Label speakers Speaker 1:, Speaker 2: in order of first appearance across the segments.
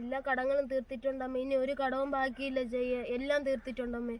Speaker 1: എല്ലാ കടങ്ങളും തീർത്തിട്ടുണ്ടമ്മേ. ഇനി ഒരു കടവും ബാക്കിയില്ല ചെയ്യ. എല്ലാം തീർത്തിട്ടുണ്ടമ്മേ.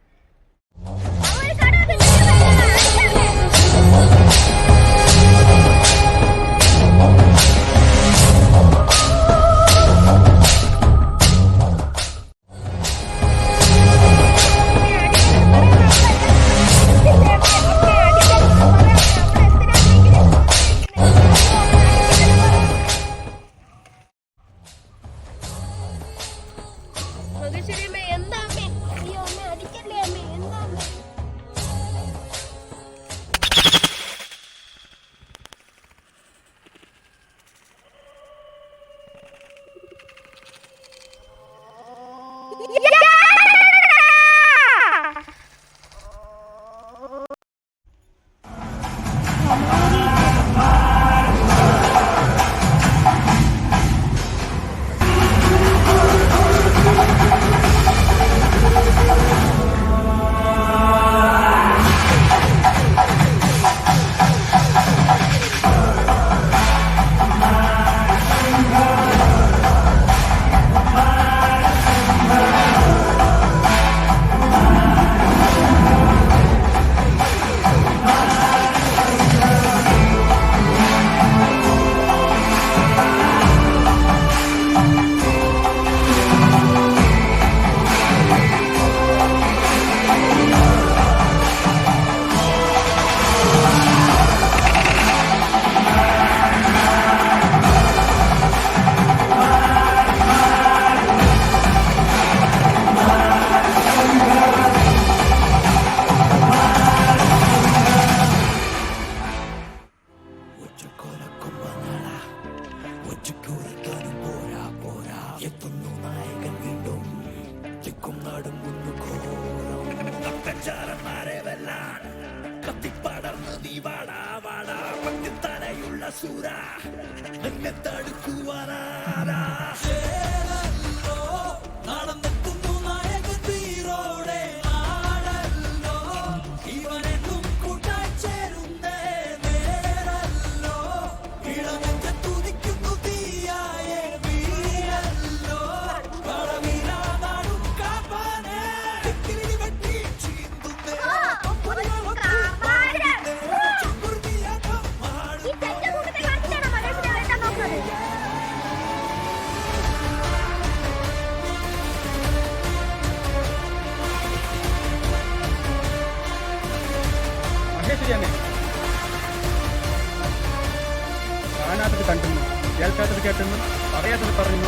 Speaker 2: കാണാത്തത് കണ്ടെന്നും കേൾക്കാത്തത് കേട്ടെന്നും പറയാത്തത് പറഞ്ഞു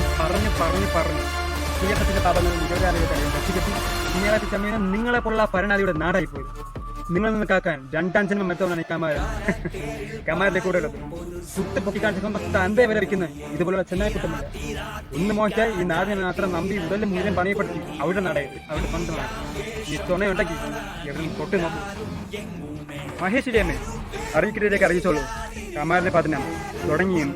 Speaker 2: ചെയ്യപ്പെട്ട പാപങ്ങൾ നിരവധിയാളുകളെയും രക്ഷിക്കത്തി ഇങ്ങനത്തെ സമയം നിങ്ങളെ പോലുള്ള ഭരണാധിയുടെ നാടായി പോയി. നിങ്ങൾ നിന്ന് കാക്കാൻ രണ്ടാം ജന്മം എത്തുമെന്നാണ് ഈ കമാരുടെ കൂടെ ഉള്ളത്. കുത്ത് പൊക്കിക്കാണിച്ച അന്തേ വരെ വയ്ക്കുന്നത് ഇതുപോലുള്ള ചെന്നായി കുറ്റമില്ല. ഒന്ന് മോശമായി ഈ നാടിനെ മാത്രം നമ്പി ഉടൽ മുഴുവൻ പണിയപ്പെടുത്തി അവരുടെ നാടായത് അവരുടെ സ്വന്തമാണ്. ഈ തുണയുണ്ടെങ്കിൽ എവിടെയും പൊട്ടി നോക്കും. മഹേശ്വരി അമ്മേ അറിയിക്കുന്നതിലേക്ക് അറിയിച്ചോളൂ. കമാറിന്റെ പതനം തുടങ്ങിയും